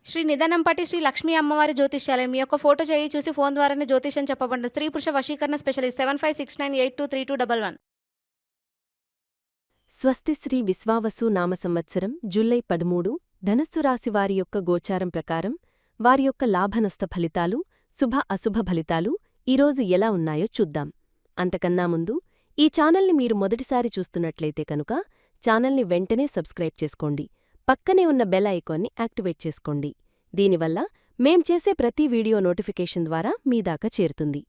శ్రీ నిదనంపటి శ్రీ లక్ష్మీ అమ్మవారి జ్యోతిష్యాలయం. మీ యొక్క ఫోటో చేయి చూసి ఫోన్ ద్వారానే జ్యోతిష్యం చెప్పబడును. స్త్రీ పురుష వశీకరణ స్పెషలిస్ట్ 7569823211. స్వస్తి శ్రీ విశ్వావసు నామ సంవత్సరం జూలై 13 ధనస్సు రాశి వారి యొక్క గోచారం ప్రకారం వారి యొక్క లాభనష్ట ఫలితాలు, శుభ అశుభ ఫలితాలు ఈరోజు ఎలా ఉన్నాయో చూద్దాం. అంతకన్నా ముందు ఈ ఛానల్ని మీరు మొదటిసారి చూస్తున్నట్లయితే కనుక ఛానల్ని వెంటనే సబ్స్క్రైబ్ చేసుకోండి. పక్కనే ఉన్న బెల్ ఐకాన్ని యాక్టివేట్ చేసుకోండి. దీనివల్ల మేం చేసే ప్రతి వీడియో నోటిఫికేషన్ ద్వారా మీ దాకా చేరుతుంది.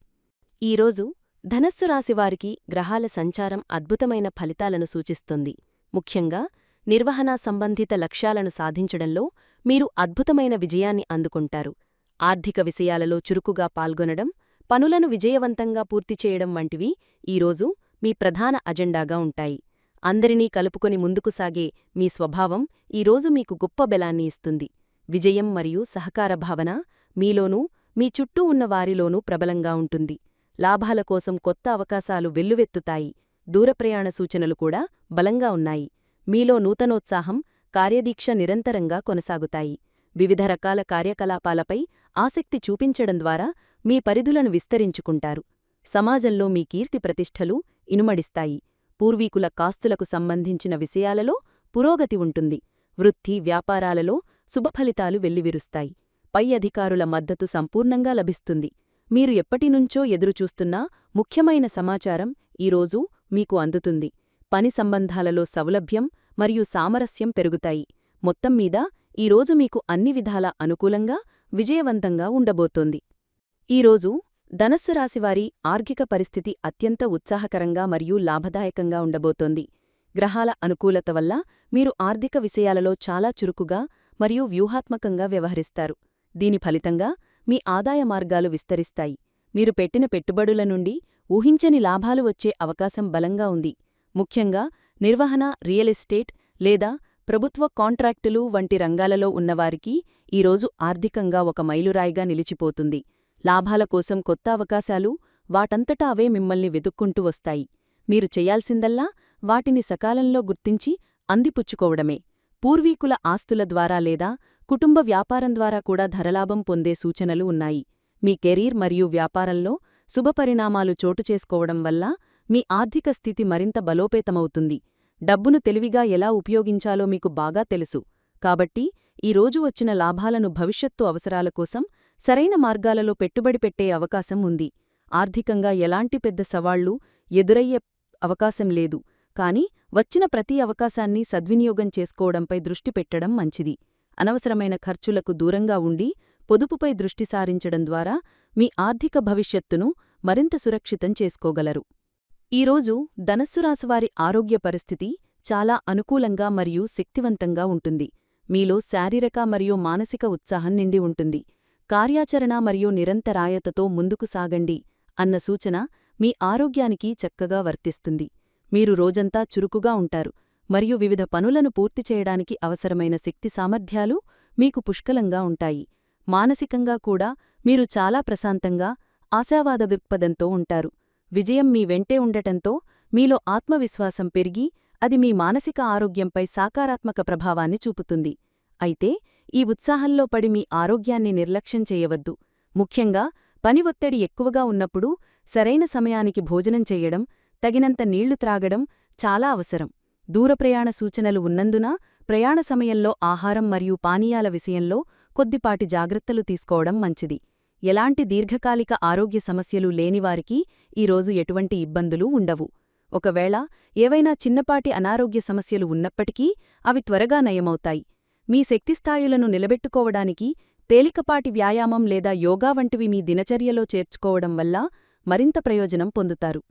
ఈరోజు ధనస్సు రాశివారికి గ్రహాల సంచారం అద్భుతమైన ఫలితాలను సూచిస్తుంది. ముఖ్యంగా నిర్వహణా సంబంధిత లక్ష్యాలను సాధించడంలో మీరు అద్భుతమైన విజయాన్ని అందుకుంటారు. ఆర్థిక విషయాలలో చురుకుగా పాల్గొనడం, పనులను విజయవంతంగా పూర్తి చేయడం వంటివి ఈరోజు మీ ప్రధాన అజెండాగా ఉంటాయి. అందరినీ కలుపుకొని ముందుకు సాగే మీ స్వభావం ఈరోజు మీకు గొప్ప బలాన్ని ఇస్తుంది. విజయం మరియు సహకార భావన మీలోనూ మీ చుట్టూ ఉన్న వారిలోనూ ప్రబలంగా ఉంటుంది. లాభాల కోసం కొత్త అవకాశాలు వెల్లువెత్తుతాయి. దూరప్రయాణ సూచనలు కూడా బలంగా ఉన్నాయి. మీలో నూతనోత్సాహం, కార్యదీక్ష నిరంతరంగా కొనసాగుతాయి. వివిధ రకాల కార్యకలాపాలపై ఆసక్తి చూపించడం ద్వారా మీ పరిధులను విస్తరించుకుంటారు. సమాజంలో మీ కీర్తి ప్రతిష్టలు ఇనుమడిస్తాయి. పూర్వీకుల కాస్తులకు సంబంధించిన విషయాలలో పురోగతి ఉంటుంది. వృత్తి, వ్యాపారాలలో శుభఫలితాలు వెల్లివిరుస్తాయి. పై అధికారుల మద్దతు సంపూర్ణంగా లభిస్తుంది. మీరు ఎప్పటినుంచో ఎదురుచూస్తున్న ముఖ్యమైన సమాచారం ఈరోజు మీకు అందుతుంది. పని సంబంధాలలో సౌలభ్యం మరియు సామరస్యం పెరుగుతాయి. మొత్తంమీద ఈరోజు మీకు అన్ని విధాలా అనుకూలంగా, విజయవంతంగా ఉండబోతోంది. ఈరోజు ధనస్సు రాశివారి ఆర్థిక పరిస్థితి అత్యంత ఉత్సాహకరంగా మరియు లాభదాయకంగా ఉండబోతోంది. గ్రహాల అనుకూలత వల్ల మీరు ఆర్థిక విషయాలలో చాలా చురుకుగా మరియు వ్యూహాత్మకంగా వ్యవహరిస్తారు. దీని ఫలితంగా మీ ఆదాయ మార్గాలు విస్తరిస్తాయి. మీరు పెట్టిన పెట్టుబడుల నుండి ఊహించని లాభాలు వచ్చే అవకాశం బలంగా ఉంది. ముఖ్యంగా నిర్వహణ, రియల్ ఎస్టేట్ లేదా ప్రభుత్వ కాంట్రాక్టులు వంటి రంగాలలో ఉన్నవారికి ఈరోజు ఆర్థికంగా ఒక మైలురాయిగా నిలిచిపోతుంది. లాభాల కోసం కొత్త అవకాశాలు వాటంతటా అవే మిమ్మల్ని వెతుక్కుంటూ వస్తాయి. మీరు చెయ్యాల్సిందల్లా వాటిని సకాలంలో గుర్తించి అందిపుచ్చుకోవడమే. పూర్వీకుల ఆస్తుల ద్వారా లేదా కుటుంబ వ్యాపారం ద్వారా కూడా ధరలాభం పొందే సూచనలు ఉన్నాయి. మీ కెరీర్ మరియు వ్యాపారంలో శుభపరిణామాలు చోటుచేసుకోవడం వల్ల మీ ఆర్థిక స్థితి మరింత బలోపేతమవుతుంది. డబ్బును తెలివిగా ఎలా ఉపయోగించాలో మీకు బాగా తెలుసు. కాబట్టి ఈరోజు వచ్చిన లాభాలను భవిష్యత్తు అవసరాల కోసం సరైన మార్గాలలో పెట్టుబడి పెట్టే అవకాశం ఉంది. ఆర్థికంగా ఎలాంటి పెద్ద సవాళ్లు ఎదురయ్యే అవకాశం లేదు. కాని వచ్చిన ప్రతి అవకాశాన్ని సద్వినియోగం చేసుకోవడంపై దృష్టి పెట్టడం మంచిది. అనవసరమైన ఖర్చులకు దూరంగా ఉండి పొదుపుపై దృష్టి సారించడం ద్వారా మీ ఆర్థిక భవిష్యత్తును మరింత సురక్షితం చేసుకోగలరు. ఈరోజు ధనస్సు రాశివారి ఆరోగ్య పరిస్థితి చాలా అనుకూలంగా మరియు శక్తివంతంగా ఉంటుంది. మీలో శారీరక మరియు మానసిక ఉత్సాహం నిండి ఉంటుంది. కార్యాచరణ మరియు నిరంతరాయతతో ముందుకు సాగండి అన్న సూచన మీ ఆరోగ్యానికి చక్కగా వర్తిస్తుంది. మీరు రోజంతా చురుకుగా ఉంటారు మరియు వివిధ పనులను పూర్తి చేయడానికి అవసరమైన శక్తి సామర్థ్యాలు మీకు పుష్కలంగా ఉంటాయి. మానసికంగా కూడా మీరు చాలా ప్రశాంతంగా, ఆశావాద దృక్పథంతో ఉంటారు. విజయం మీ వెంటే ఉండటంతో మీలో ఆత్మవిశ్వాసం పెరిగి అది మీ మానసిక ఆరోగ్యంపై సకారాత్మక ప్రభావాన్ని చూపుతుంది. అయితే ఈ ఉత్సాహంలో పడి మీ ఆరోగ్యాన్ని నిర్లక్ష్యం చేయవద్దు. ముఖ్యంగా పని ఒత్తిడి ఎక్కువగా ఉన్నప్పుడు సరైన సమయానికి భోజనం చెయ్యడం, తగినంత నీళ్లు త్రాగడం చాలా అవసరం. దూరప్రయాణ సూచనలు ఉన్నందున ప్రయాణ సమయంలో ఆహారం మరియు పానీయాల విషయంలో కొద్దిపాటి జాగ్రత్తలు తీసుకోవడం మంచిది. ఎలాంటి దీర్ఘకాలిక ఆరోగ్య సమస్యలు లేనివారికి ఈరోజు ఎటువంటి ఇబ్బందులు ఉండవు. ఒకవేళ ఏవైనా చిన్నపాటి అనారోగ్య సమస్యలు ఉన్నప్పటికీ అవి త్వరగా నయమవుతాయి. మీ శక్తిస్థాయులను నిలబెట్టుకోవడానికి తేలికపాటి వ్యాయామం లేదా యోగా వంటివి మీ దినచర్యలో చేర్చుకోవడం వల్ల మరింత ప్రయోజనం పొందుతారు.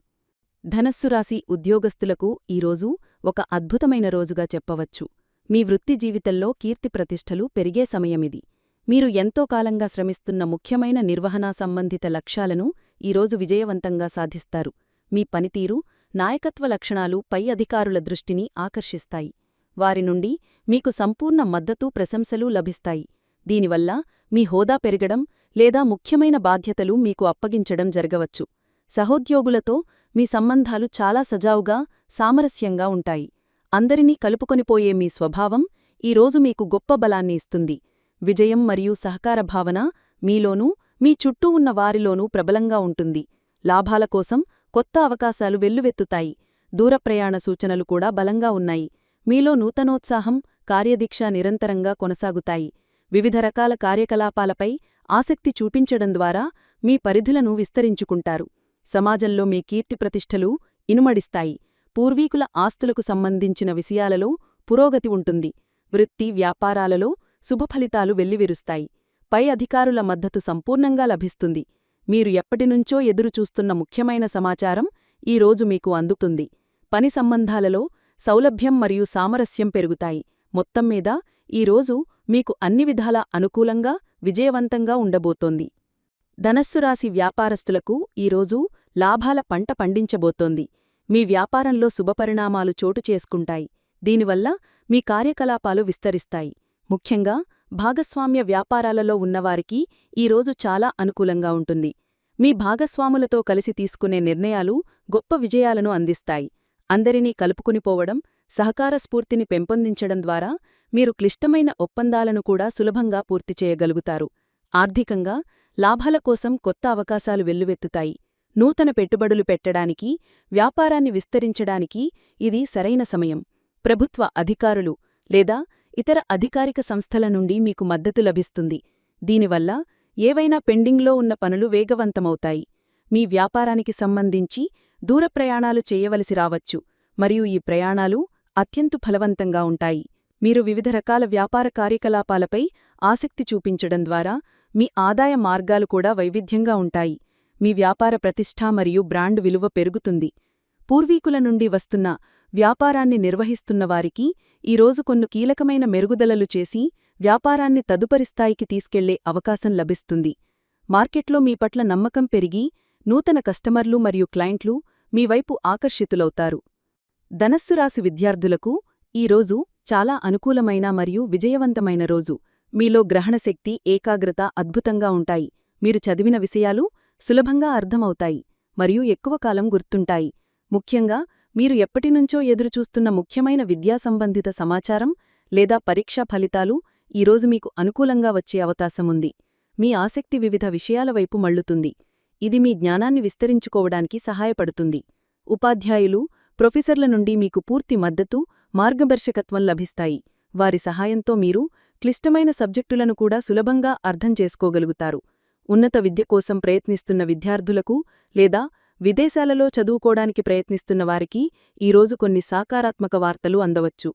ధనస్సు రాశి ఉద్యోగస్తులకు ఈరోజు ఒక అద్భుతమైన రోజుగా చెప్పవచ్చు. మీ వృత్తి జీవితంలో కీర్తిప్రతిష్టలు పెరిగే సమయమిది. మీరు ఎంతో కాలంగా శ్రమిస్తున్న ముఖ్యమైన నిర్వహణా సంబంధిత లక్ష్యాలను ఈరోజు విజయవంతంగా సాధిస్తారు. మీ పనితీరు, నాయకత్వ లక్షణాలు పై అధికారుల దృష్టిని ఆకర్షిస్తాయి. వారి నుండి మీకు సంపూర్ణ మద్దతు, ప్రశంసలు లభిస్తాయి. దీనివల్ల మీ హోదా పెరగడం లేదా ముఖ్యమైన బాధ్యతలు మీకు అప్పగించడం జరగవచ్చు. సహోద్యోగులతో మీ సంబంధాలు చాలా సజావుగా, సామరస్యంగా ఉంటాయి. అందరినీ కలుపుకొనిపోయే మీ స్వభావం ఈరోజు మీకు గొప్ప బలాన్ని ఇస్తుంది. విజయం మరియు సహకార భావన మీలోనూ మీ చుట్టూ ఉన్న వారిలోనూ ప్రబలంగా ఉంటుంది. లాభాల కోసం కొత్త అవకాశాలు వెల్లువెత్తుతాయి. దూర ప్రయాణ సూచనలు కూడా బలంగా ఉన్నాయి. మీలో నూతనోత్సాహం, కార్యదీక్ష నిరంతరంగా కొనసాగుతాయి. వివిధ రకాల కార్యకలాపాలపై ఆసక్తి చూపించడం ద్వారా మీ పరిధులను విస్తరించుకుంటారు. సమాజంలో మీ కీర్తిప్రతిష్టలు ఇనుమడిస్తాయి. పూర్వీకుల ఆస్తులకు సంబంధించిన విషయాలలో పురోగతి ఉంటుంది. వృత్తి, వ్యాపారాలలో శుభఫలితాలు వెల్లివిరుస్తాయి. పై అధికారుల మద్దతు సంపూర్ణంగా లభిస్తుంది. మీరు ఎప్పటినుంచో ఎదురుచూస్తున్న ముఖ్యమైన సమాచారం ఈ రోజు మీకు అందుతుంది. పని సంబంధాలలో సౌలభ్యం మరియు సామరస్యం పెరుగుతాయి. మొత్తం మీద ఈ రోజు మీకు అన్ని విధాలా అనుకూలంగా, విజయవంతంగా ఉండబోతోంది. ధనస్సు రాశి వ్యాపారస్తులకు ఈరోజు లాభాల పంట పండించబోతోంది. మీ వ్యాపారంలో శుభపరిణామాలు చోటు చేసుకుంటాయి. దీనివల్ల మీ కార్యకలాపాలు విస్తరిస్తాయి. ముఖ్యంగా భాగస్వామ్య వ్యాపారాలలో ఉన్నవారికి ఈరోజు చాలా అనుకూలంగా ఉంటుంది. మీ భాగస్వాములతో కలిసి తీసుకునే నిర్ణయాలు గొప్ప విజయాలను అందిస్తాయి. అందరినీ కలుపుకునిపోవడం, సహకార స్ఫూర్తిని పెంపొందించడం ద్వారా మీరు క్లిష్టమైన ఒప్పందాలను కూడా సులభంగా పూర్తి చేయగలుగుతారు. ఆర్థికంగా లాభాల కోసం కొత్త అవకాశాలు వెల్లువెత్తుతాయి. నూతన పెట్టుబడులు పెట్టడానికి, వ్యాపారాన్ని విస్తరించడానికి ఇది సరైన సమయం. ప్రభుత్వ అధికారులు లేదా ఇతర అధికారిక సంస్థల నుండి మీకు మద్దతు లభిస్తుంది. దీనివల్ల ఏవైనా పెండింగ్లో ఉన్న పనులు వేగవంతమవుతాయి. మీ వ్యాపారానికి సంబంధించి దూర ప్రయాణాలు చేయవలసి రావచ్చు మరియు ఈ ప్రయాణాలు అత్యంత ఫలవంతంగా ఉంటాయి. మీరు వివిధ రకాల వ్యాపార కార్యకలాపాలపై ఆసక్తి చూపించడం ద్వారా మీ ఆదాయ మార్గాలు కూడా వైవిధ్యంగా ఉంటాయి. మీ వ్యాపార ప్రతిష్ఠ మరియు బ్రాండ్ విలువ పెరుగుతుంది. పూర్వీకుల నుండి వస్తున్న వ్యాపారాన్ని నిర్వహిస్తున్నవారికి ఈరోజు కొన్ని కీలకమైన మెరుగుదలలు చేసి వ్యాపారాన్ని తదుపరి స్థాయికి తీసుకెళ్లే అవకాశం లభిస్తుంది. మార్కెట్లో మీ పట్ల నమ్మకం పెరిగి నూతన కస్టమర్లు మరియు క్లయింట్లు మీ వైపు ఆకర్షితులవుతారు. ధనస్సు రాశి విద్యార్థులకు ఈరోజు చాలా అనుకూలమైన మరియు విజయవంతమైన రోజు. మీలో గ్రహణశక్తి, ఏకాగ్రత అద్భుతంగా ఉంటాయి. మీరు చదివిన విషయాలు సులభంగా అర్థమవుతాయి మరియు ఎక్కువ కాలం గుర్తుంటాయి. ముఖ్యంగా మీరు ఎప్పటినుంచో ఎదురుచూస్తున్న ముఖ్యమైన విద్యా సంబంధిత సమాచారం లేదా పరీక్షా ఫలితాలు ఈరోజు మీకు అనుకూలంగా వచ్చే అవకాశముంది. మీ ఆసక్తి వివిధ విషయాల వైపు మళ్లుతుంది. ఇది మీ జ్ఞానాన్ని విస్తరించుకోవడానికి సహాయపడుతుంది. ఉపాధ్యాయులు, ప్రొఫెసర్ల నుండి మీకు పూర్తి మద్దతు, మార్గదర్శకత్వం లభిస్తాయి. వారి సహాయంతో మీరు క్లిష్టమైన సబ్జెక్టులను కూడా సులభంగా అర్థం చేసుకోగలుగుతారు. ఉన్నత విద్య కోసం ప్రయత్నిస్తున్న విద్యార్థులకు లేదా విదేశాలలో చదువుకోడానికి ప్రయత్నిస్తున్న వారికి ఈరోజు కొన్ని సకారాత్మక వార్తలు అందవచ్చు.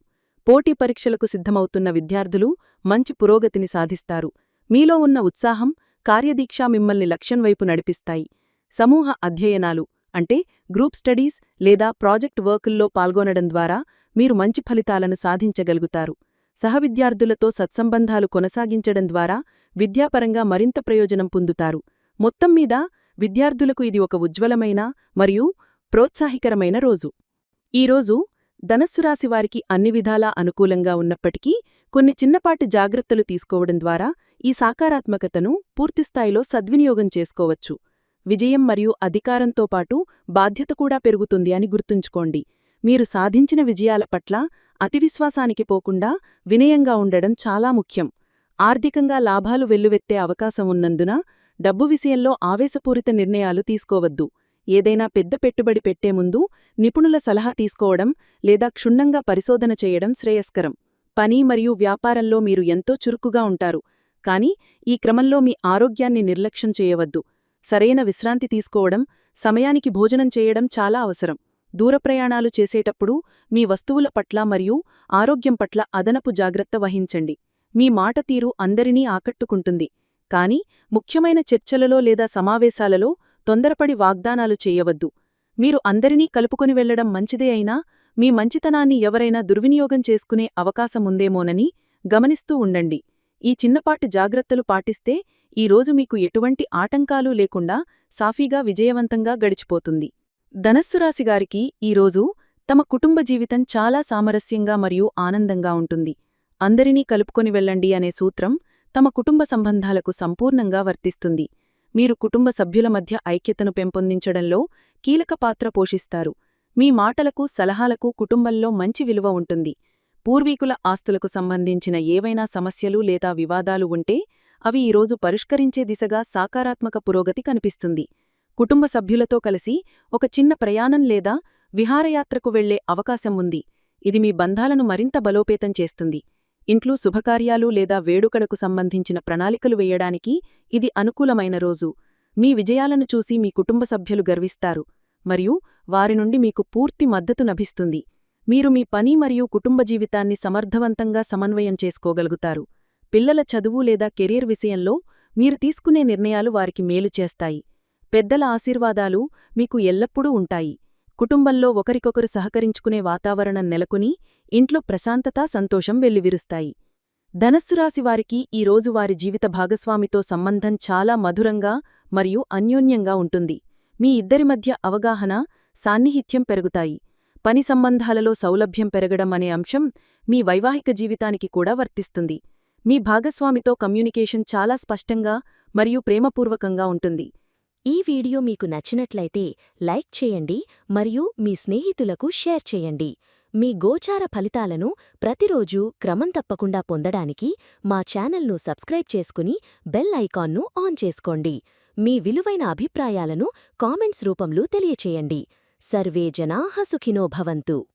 పోటీ పరీక్షలకు సిద్ధమవుతున్న విద్యార్థులు మంచి పురోగతిని సాధిస్తారు. మీలో ఉన్న ఉత్సాహం, కార్యదీక్ష మిమ్మల్ని లక్ష్యం వైపు నడిపిస్తాయి. సమూహ అధ్యయనాలు అంటే గ్రూప్ స్టడీస్ లేదా ప్రాజెక్ట్ వర్కుల్లో పాల్గొనడం ద్వారా మీరు మంచి ఫలితాలను సాధించగలుగుతారు. సహవిద్యార్థులతో సత్సంబంధాలు కొనసాగించడం ద్వారా విద్యాపరంగా మరింత ప్రయోజనం పొందుతారు. మొత్తం మీద విద్యార్థులకు ఇది ఒక ఉజ్వలమైన మరియు ప్రోత్సాహికరమైన రోజు. ఈరోజు ధనస్సు రాశి వారికి అన్ని విధాలా అనుకూలంగా ఉన్నప్పటికీ కొన్ని చిన్నపాటి జాగ్రత్తలు తీసుకోవడం ద్వారా ఈ సకారాత్మకతను పూర్తిస్థాయిలో సద్వినియోగం చేసుకోవచ్చు. విజయం మరియు అధికారంతో పాటు బాధ్యత కూడా పెరుగుతుంది అని గుర్తుంచుకోండి. మీరు సాధించిన విజయాల పట్ల అతివిశ్వాసానికి పోకుండా వినయంగా ఉండడం చాలా ముఖ్యం. ఆర్థికంగా లాభాలు వెల్లువెత్తే అవకాశం ఉన్నందున డబ్బు విషయంలో ఆవేశపూరిత నిర్ణయాలు తీసుకోవద్దు. ఏదైనా పెద్ద పెట్టుబడి పెట్టే ముందు నిపుణుల సలహా తీసుకోవడం లేదా క్షుణ్ణంగా పరిశోధన చేయడం శ్రేయస్కరం. పని మరియు వ్యాపారంలో మీరు ఎంతో చురుకుగా ఉంటారు, కానీ ఈ క్రమంలో మీ ఆరోగ్యాన్ని నిర్లక్ష్యం చేయవద్దు. సరైన విశ్రాంతి తీసుకోవడం, సమయానికి భోజనం చేయడం చాలా అవసరం. దూర ప్రయాణాలు చేసేటప్పుడు మీ వస్తువుల పట్ల మరియు ఆరోగ్యం పట్ల అదనపు జాగ్రత్త వహించండి. మీ మాట తీరు అందరినీ ఆకట్టుకుంటుంది, కానీ ముఖ్యమైన చర్చలలో లేదా సమావేశాలలో తొందరపడి వాగ్దానాలు చేయవద్దు. మీరు అందరినీ కలుపుకొని వెళ్లడం మంచిదే అయినా మీ మంచితనాన్ని ఎవరైనా దుర్వినియోగం చేసుకునే అవకాశముందేమోనని గమనిస్తూ ఉండండి. ఈ చిన్నపాటి జాగ్రత్తలు పాటిస్తే ఈరోజు మీకు ఎటువంటి ఆటంకాలు లేకుండా సాఫీగా విజయవంతంగా గడిచిపోతుంది. ధనస్సు రాశిగారికి ఈరోజు తమ కుటుంబ జీవితం చాలా సామరస్యంగా మరియు ఆనందంగా ఉంటుంది. అందరినీ కలుపుకొని వెళ్ళండి అనే సూత్రం తమ కుటుంబ సంబంధాలకు సంపూర్ణంగా వర్తిస్తుంది. మీరు కుటుంబ సభ్యుల మధ్య ఐక్యతను పెంపొందించడంలో కీలక పాత్ర పోషిస్తారు. మీ మాటలకు, సలహాలకు కుటుంబంలో మంచి విలువ ఉంటుంది. పూర్వీకుల ఆస్తులకు సంబంధించిన ఏవైనా సమస్యలు లేదా వివాదాలు ఉంటే అవి ఈరోజు పరిష్కరించే దిశగా సకారాత్మక పురోగతి కనిపిస్తుంది. కుటుంబ సభ్యులతో కలిసి ఒక చిన్న ప్రయాణం లేదా విహారయాత్రకు వెళ్లే అవకాశం ఉంది. ఇది మీ బంధాలను మరింత బలోపేతం చేస్తుంది. ఇంట్లో శుభకార్యాలు లేదా వేడుకలకు సంబంధించిన ప్రణాళికలు వేయడానికి ఇది అనుకూలమైన రోజు. మీ విజయాలను చూసి మీ కుటుంబ సభ్యులు గర్విస్తారు మరియు వారి నుండి మీకు పూర్తి మద్దతు లభిస్తుంది. మీరు మీ పని మరియు కుటుంబ జీవితాన్ని సమర్థవంతంగా సమన్వయం చేసుకోగలుగుతారు. పిల్లల చదువు లేదా కెరీర్ విషయంలో మీరు తీసుకునే నిర్ణయాలు వారికి మేలు చేస్తాయి. పెద్దల ఆశీర్వాదాలు మీకు ఎల్లప్పుడూ ఉంటాయి. కుటుంబంలో ఒకరికొకరు సహకరించుకునే వాతావరణం నెలకొని ఇంట్లో ప్రశాంతత, సంతోషం వెల్లివిరుస్తాయి. ధనస్సు రాశివారికి ఈ రోజు వారి జీవిత భాగస్వామితో సంబంధం చాలా మధురంగా మరియు అన్యోన్యంగా ఉంటుంది. మీ ఇద్దరి మధ్య అవగాహన, సాన్నిహిత్యం పెరుగుతాయి. పని సంబంధాలలో సౌలభ్యం పెరగడం అనే అంశం మీ వైవాహిక జీవితానికి కూడా వర్తిస్తుంది. మీ భాగస్వామితో కమ్యూనికేషన్ చాలా స్పష్టంగా మరియు ప్రేమపూర్వకంగా ఉంటుంది. ఈ వీడియో మీకు నచ్చినట్లయితే లైక్ చేయండి మరియు మీ స్నేహితులకు షేర్ చేయండి. మీ గోచార ఫలితాలను ప్రతిరోజూ క్రమం తప్పకుండా పొందడానికి మా ఛానల్ను సబ్స్క్రైబ్ చేసుకుని బెల్ ఐకాన్ను ఆన్ చేసుకోండి. మీ విలువైన అభిప్రాయాలను కామెంట్స్ రూపంలో తెలియచేయండి. సర్వే జనాః సుఖినో భవంతు.